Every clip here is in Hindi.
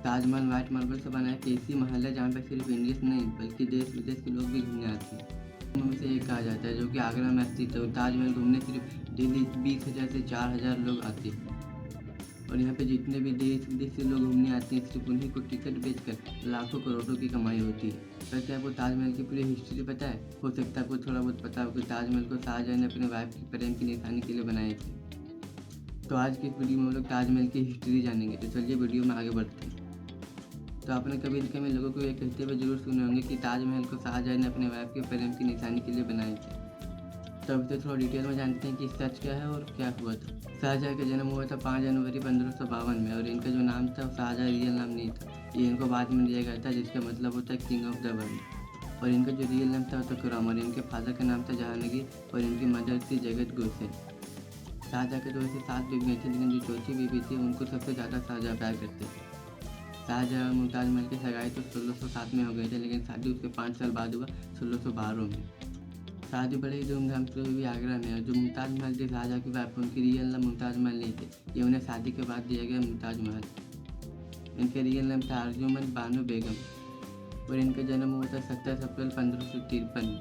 ताजमहल व्हाइट मार्बल से बना एक ऐसी महल है जहाँ पे सिर्फ इंडियंस नहीं बल्कि देश विदेश के लोग भी घूमने आते हैं। उनमें से एक कहा जाता है जो कि आगरा में स्थित है। और ताजमहल घूमने सिर्फ डेली 20,000 से 4,000 लोग आते हैं। और यहाँ पे जितने भी देश विदेश से लोग घूमने आते हैं सिर्फ उन्हीं को टिकट बेचकर लाखों करोड़ों की कमाई होती है। वैसे आपको ताजमहल की पूरी हिस्ट्री पता है? हो सकता है आपको थोड़ा बहुत पता हो कि ताजमहल को शाहजहां ने अपने वाइफ की प्रेम की निशानी के लिए बनाए थे। तो आज की इस वीडियो में हम लोग ताजमहल की हिस्ट्री जानेंगे। तो चलिए वीडियो में आगे बढ़ते हैं। तो आपने कभी न कभी लोगों को ये कहते हुए जरूर सुने होंगे कि ताजमहल को शाहजहां ने अपने वाइफ के प्रेम की निशानी के लिए बनाए थे। तो अभी तो थोड़ा डिटेल में जानते हैं कि सच क्या है और क्या हुआ था। शाहजहां का जन्म हुआ था 5 जनवरी 1552 में। और इनका जो नाम था शाहजहां रियल नाम नहीं था, ये इनको बाद में दिया गया था, जिसका मतलब होता है किंग ऑफ द वर्ल्ड। और इनका जो रियल नाम था वो था खुर्रम। और इनके फादर का नाम था जहांगीर और इनकी मदर थी जगत गोसेन। शाहजहां के तो वैसे 7 बीवियाँ थी, लेकिन जो चौथी बीवी थी उनको सबसे ज़्यादा शाहजहां प्यार करते थे। शाहजहां और मुमताज़ महल की सगाई तो 1607 में हो गई थी, लेकिन शादी उसके 5 साल बाद हुआ 1612 में। शादी बड़े ही धूमधाम से हुई आगरा में। और जो मुमताज़ महल थी शाहजहां की वाइफ, उनकी रियल नाम मुमताज़ महल नहीं थे, ये उन्हें शादी के बाद दिया गया मुमताज़ महल। इनके रियल नाम था अर्जुमंद बानो बेगम। और इनका जन्म हुआ था 27 अप्रैल 1553 में।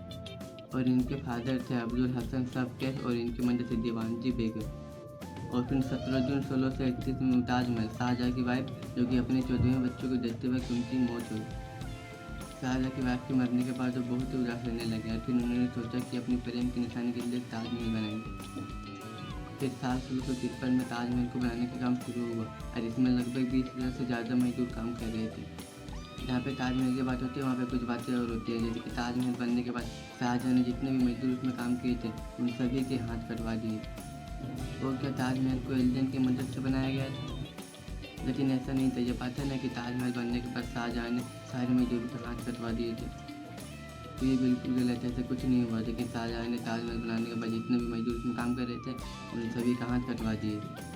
और इनके फादर थे अब्दुल हसन सबकेश और इनकी मदर थी दीवानजी बेगम। और फिर 17 जून 1631 में मुमताज़ महल शाहजहां की वाइफ, जो कि अपने 14वें बच्चों को देखते वक्त उनकी मौत हुई। शाहजहां की वाइफ के मरने के बाद वो बहुत ही उदास रहने लगे और फिर उन्होंने सोचा कि अपनी प्रेम की निशानी के लिए ताजमहल बनाएंगे। फिर साल 1653 में ताजमहल को बनाने का काम शुरू हुआ और इसमें लगभग 20,000 से ज़्यादा मजदूर काम कर रहे थे। जहाँ पे ताजमहल की बात होती है वहाँ पे कुछ बातें और होती है, जैसे कि ताजमहल बनने के बाद शाहजहां ने जितने भी मजदूर उसमें काम किए थे उन सभी के हाथ कटवा दिए। और क्या ताजमहल को एलियन की मदद से बनाया गया था? लेकिन ऐसा नहीं था। ये बात है ना कि ताजमहल बनने के बाद शाहजहां ने सारे मजदूरों के हाथ कटवा दिए थे, तो ये बिल्कुल गलत है। ऐसा कुछ नहीं हुआ। लेकिन शाहजहां ने ताजमहल बनाने के बाद जितने भी मजदूर उसमें काम कर रहे थे उन सभी का हाथ कटवा दिए थे।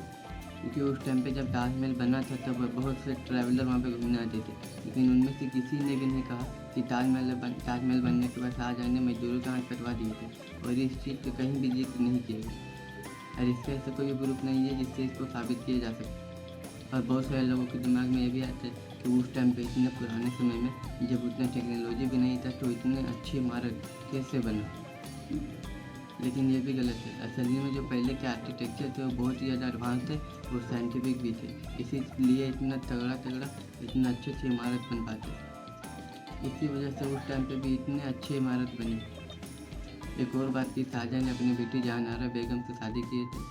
क्योंकि उस टाइम पे जब ताजमहल बना था तब बहुत से ट्रैवलर वहाँ पे घूमने आते थे, लेकिन उनमें से किसी ने भी नहीं कहा कि ताजमहल बनने के बाद शाहजहां ने मजदूरों का हाथ कटवा दिए थे। और इस चीज़ का कहीं भी जिक्र नहीं किया गया। और इसका ऐसा कोई प्रूफ नहीं है जिससे इसको साबित किया जा सके। और बहुत सारे लोगों के दिमाग में ये भी आता है कि उस टाइम पे इतने पुराने समय में जब उतना टेक्नोलॉजी भी नहीं था तो इतने अच्छी इमारत कैसे बना। लेकिन ये भी गलत है। असली में जो पहले के आर्किटेक्चर थे वो बहुत ही ज़्यादा एडवांस थे और साइंटिफिक भी थे, इसीलिए इतना तगड़ा इतना अच्छे इमारत बन पाते। इसी वजह से उस टाइम पे भी इतने अच्छी इमारत बनी। एक और बात की, शाहजहां ने अपनी बेटी जहानारा बेगम से शादी किए थे।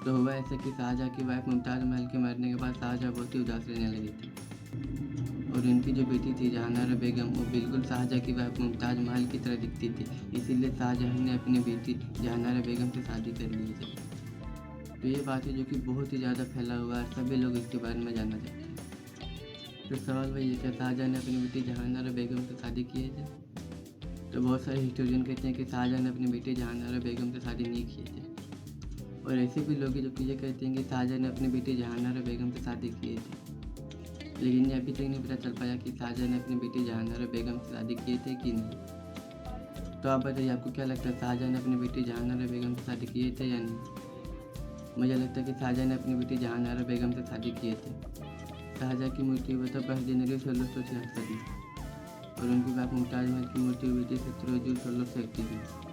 तो हुआ ऐसा कि शाहजहां की वाइफ मुमताज़ महल के मरने के बाद शाहजहां बहुत ही उदास रहने लगी थी। और इनकी जो बेटी थी जहानारा बेगम, वो बिल्कुल शाहजहां की वाइफ मुमताज़ महल की तरह दिखती थी, इसीलिए शाहजहां ने अपनी बेटी जहानारा बेगम से शादी कर ली थी। तो ये बात है जो कि बहुत ही ज़्यादा फैला हुआ है, सभी लोग इसके बारे में जानना चाहते हैं। तो सवाल वही है, क्या शाहजहां ने अपनी बेटी जहानारा बेगम से शादी किए थे? तो बहुत सारे हिस्टोरियन कहते हैं कि शाहजहां ने अपनी बेटी जहानारा बेगम से शादी नहीं किए थे। और ऐसे भी लोग हैं जो कि ये कहते हैं कि शाहजहां ने अपनी बेटी जहानारा बेगम से शादी किए थे। लेकिन ये अभी तक नहीं पता चल पाया कि शाहजहां ने अपनी बेटी जहानारा बेगम से शादी किए थे कि नहीं। तो आप बताइए, आपको क्या लगता है, शाहजहां ने अपनी बेटी जहानारा बेगम से शादी किए थे या नहीं? मुझे लगता है कि शाहजहां ने अपनी बेटी जहानारा बेगम से शादी किए थे। शाहजहां की मृत्यु हुई था 1 जनवरी 1666 में। और उनकी वाइफ मुमताज़ महल की मृत्यु हुई थी 17 जून 1631 में।